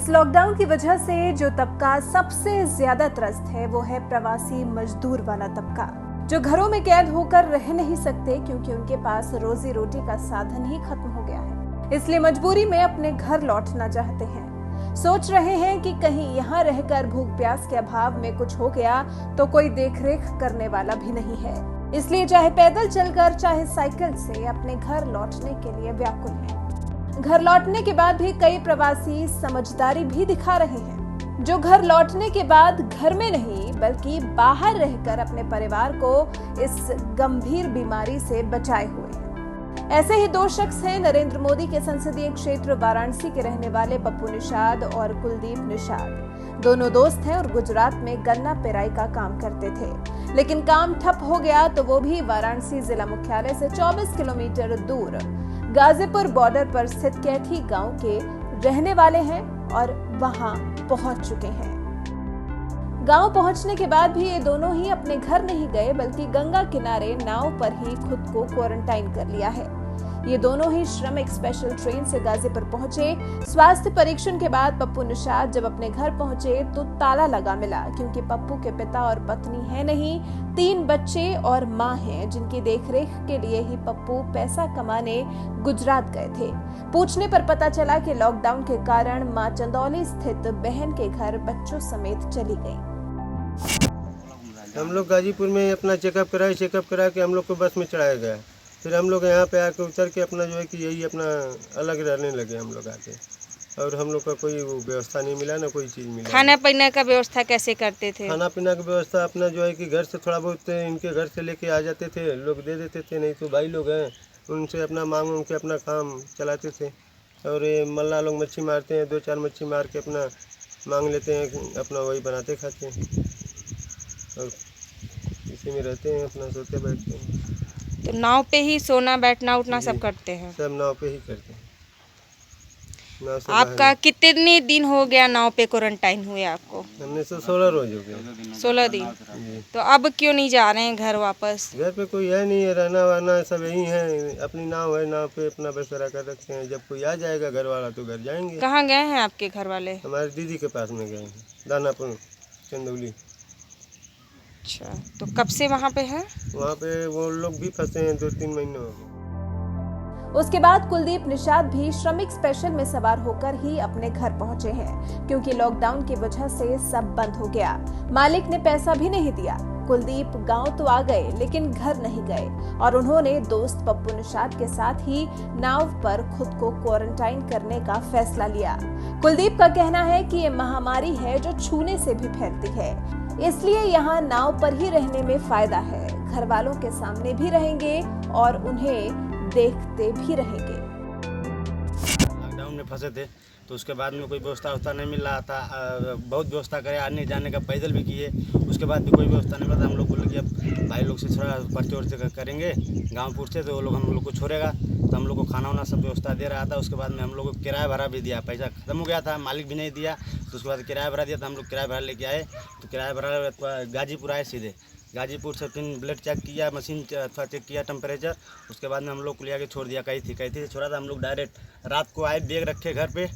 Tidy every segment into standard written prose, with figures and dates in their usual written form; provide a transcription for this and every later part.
इस लॉकडाउन की वजह से जो तबका सबसे ज्यादा त्रस्त है वो है प्रवासी मजदूर वाला तबका, जो घरों में कैद होकर रह नहीं सकते क्योंकि उनके पास रोजी रोटी का साधन ही खत्म हो गया है। इसलिए मजबूरी में अपने घर लौटना चाहते हैं। सोच रहे हैं कि कहीं यहाँ रहकर भूख प्यास के अभाव में कुछ हो गया तो कोई देखरेख करने वाला भी नहीं है। इसलिए चाहे पैदल चलकर चाहे साइकिल से अपने घर लौटने के लिए व्याकुल हैं। घर लौटने के बाद भी कई प्रवासी समझदारी भी दिखा रहे हैं, जो घर लौटने के बाद घर में नहीं बल्कि बाहर रहकर अपने परिवार को इस गंभीर बीमारी से बचाए हुए हैं। ऐसे ही दो शख्स हैं नरेंद्र मोदी के संसदीय क्षेत्र वाराणसी के रहने वाले पप्पू निषाद और कुलदीप निषाद। दोनों दोस्त हैं और गुजरात में गन्ना पेराई का काम करते थे, लेकिन काम ठप हो गया तो वो भी वाराणसी जिला मुख्यालय से 24 किलोमीटर दूर गाजीपुर बॉर्डर पर स्थित कैथी गांव के रहने वाले हैं और वहां पहुंच चुके हैं। गांव पहुंचने के बाद भी ये दोनों ही अपने घर नहीं गए बल्कि गंगा किनारे नाव पर ही खुद को क्वारंटाइन कर लिया है। ये दोनों ही श्रमिक स्पेशल ट्रेन से गाजीपुर पहुंचे। स्वास्थ्य परीक्षण के बाद पप्पू निषाद जब अपने घर पहुंचे तो ताला लगा मिला, क्योंकि पप्पू के पिता और पत्नी है नहीं, 3 बच्चे और मां हैं, जिनकी देखरेख के लिए ही पप्पू पैसा कमाने गुजरात गए थे। पूछने पर पता चला कि लॉकडाउन के कारण मां चंदौली स्थित बहन के घर बच्चों समेत चली गई। हम लोग गाजीपुर में अपना चेकअप करा के हम लोग को बस में चढ़ाया गया। फिर हम लोग यहाँ पे आके उतर के अपना जो है कि यही अपना अलग रहने लगे हम लोग आके, और हम लोग का कोई व्यवस्था नहीं मिला, ना कोई चीज़ मिला। खाना पीने का व्यवस्था कैसे करते थे? खाना पीना की व्यवस्था अपना जो है कि घर से थोड़ा बहुत इनके घर से लेके आ जाते थे, लोग दे देते थे, नहीं तो भाई लोग हैं उनसे अपना मांग के अपना काम चलाते थे। और ये मल्ला लोग मच्छी मारते हैं, 2-4 मच्छी मार के अपना मांग लेते हैं, अपना वही बनाते खाते हैं और इसी में रहते हैं, अपना सोते बैठते हैं। तो नाव पे ही सोना बैठना उठना सब करते हैं? सब नाव पे ही करते हैं। नाव से आपका कितने दिन हो गया नाव पे क्वारंटाइन हुए आपको? हमने 16 रोज हो गया। 16 दिन। तो अब क्यों नहीं जा रहे हैं घर वापस? घर पे कोई है नहीं, रहना वहना सब यही है, अपनी नाव है, नाव पे अपना बसेरा कर रखते हैं। जब कोई आ जाएगा घर वाला तो घर जाएंगे। कहाँ गए हैं आपके घर वाले? हमारे दीदी के पास में गए हैं, दानापुर चंदौली। अच्छा, तो कब से वहाँ पे है? वहाँ पे वो लोग भी फंसे हैं, 2-3 महीने हो गए। उसके बाद कुलदीप निषाद भी श्रमिक स्पेशल में सवार होकर ही अपने घर पहुंचे हैं, क्योंकि लॉकडाउन की वजह से सब बंद हो गया। मालिक ने पैसा भी नहीं दिया। कुलदीप गांव तो आ गए लेकिन घर नहीं गए और उन्होंने दोस्त पप्पू निषाद के साथ ही नाव पर खुद को क्वारंटाइन करने का फैसला लिया। कुलदीप का कहना है कि ये महामारी है जो छूने से भी फैलती है, इसलिए यहाँ नाव पर ही रहने में फायदा है। घर वालों के सामने भी रहेंगे और उन्हें देखते भी रहेंगे। लॉकडाउन में फंसे थे तो उसके बाद में कोई व्यवस्था नहीं मिल रहा था। बहुत व्यवस्था करे, आने जाने का पैदल भी किए, उसके बाद भी कोई व्यवस्था नहीं मिला था। हम लोग बोले कि अब भाई लोग से थोड़ा पर्चे वर्चे करेंगे गाँव से, तो वो लोग हम लोग को छोड़ेगा। तो हम लोग को खाना वाना सब व्यवस्था दे रहा था। उसके बाद में हम लोग को किराया भरा भी दिया, पैसा खत्म हो गया था, मालिक भी नहीं दिया। तो उसके बाद किराया भरा दिया, तो हम लोग किराया भरा लेके आए। तो किराया भरा गाजीपुर आए, सीधे गाजीपुर से फिर ब्लड चेक किया, मशीन थोड़ा चेक किया टेम्परेचर। उसके बाद में हम लोग को लिया के छोड़ दिया, कहीं थी से छोड़ा था। हम लोग डायरेक्ट रात को आए, बैग रखे घर पे,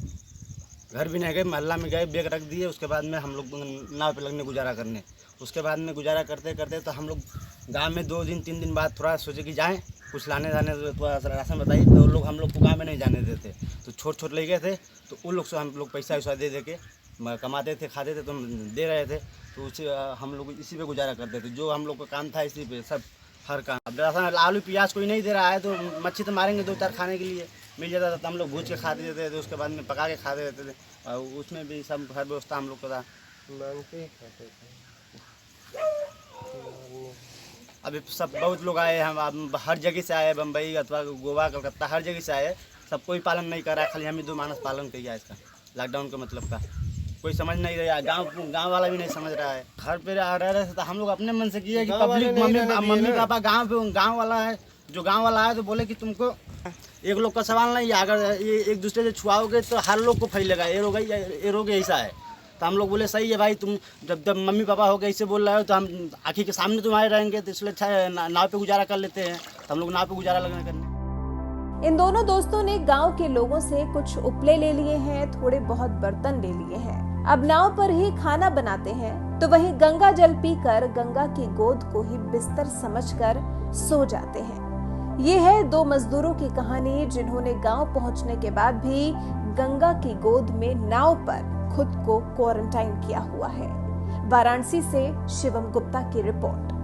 घर भी नहीं गए, मोहल्ला में गए, बैग रख दिए। उसके बाद में हम लोग नाव पे लगने गुजारा करने। उसके बाद में गुजारा करते करते तो हम लोग गाँव में 2 दिन 3 दिन बाद थोड़ा सोचे कि जाएँ कुछ लाने जाने, थोड़ा राशन बताइए। तो लोग हम लोग को गाँव में नहीं जाने देते, तो छोट ले गए थे। तो उन लोग से हम लोग पैसा वैसा दे के कमाते थे, खाते थे, तो हम दे रहे थे। तो उसी हम लोग इसी पे गुजारा करते थे, जो हम लोग का काम था इसी पे सब हर काम। अब राशन आलू प्याज कोई नहीं दे रहा है तो मच्छी तो मारेंगे 2-4 खाने के लिए मिल जाता था, तो हम लोग भूज के खाते देते थे। उसके बाद में पका के खाते रहते थे, और उसमें भी सब हर व्यवस्था हम लोग का था, मांग के ही खाते थे। अभी सब बहुत लोग आए, हम हर जगह से आए, बम्बई अथवा गोवा कलकत्ता हर जगह से आए। सब कोई पालन नहीं कर रहा है, खाली हम ही 2 मानस पालन किया इसका लॉकडाउन का मतलब का। कोई समझ नहीं रहा, गांव वाला भी नहीं समझ रहा है। घर पे रह रहे थे तो हम लोग अपने मन से किए कि पब्लिक मम्मी पापा गाँव वाला है, जो गाँव वाला है तो बोले कि तुमको एक लोग का सवाल नहीं है, अगर ये एक दूसरे से छुआओगे तो हर लोग को फैलेगा, ये रोग ऐसा है। तो हम लोग बोले सही है भाई, तुम जब मम्मी पापा हो गए ऐसे बोल रहे हो तो हम आँखी के सामने तुम्हारे रहेंगे, तो इसलिए अच्छा नाव पे गुजारा कर लेते हैं। तो हम लोग नाव पे गुजारा लगना करने। इन दोनों दोस्तों ने गांव के लोगों से कुछ उपले ले लिए हैं, थोड़े बहुत बर्तन ले लिए हैं। अब नाव पर ही खाना बनाते हैं तो वहीं गंगा जल पीकर गंगा की गोद को ही बिस्तर समझकर सो जाते हैं। ये है दो मजदूरों की कहानी जिन्होंने गांव पहुंचने के बाद भी गंगा की गोद में नाव पर खुद को क्वारंटाइन किया हुआ है। वाराणसी से शिवम गुप्ता की रिपोर्ट।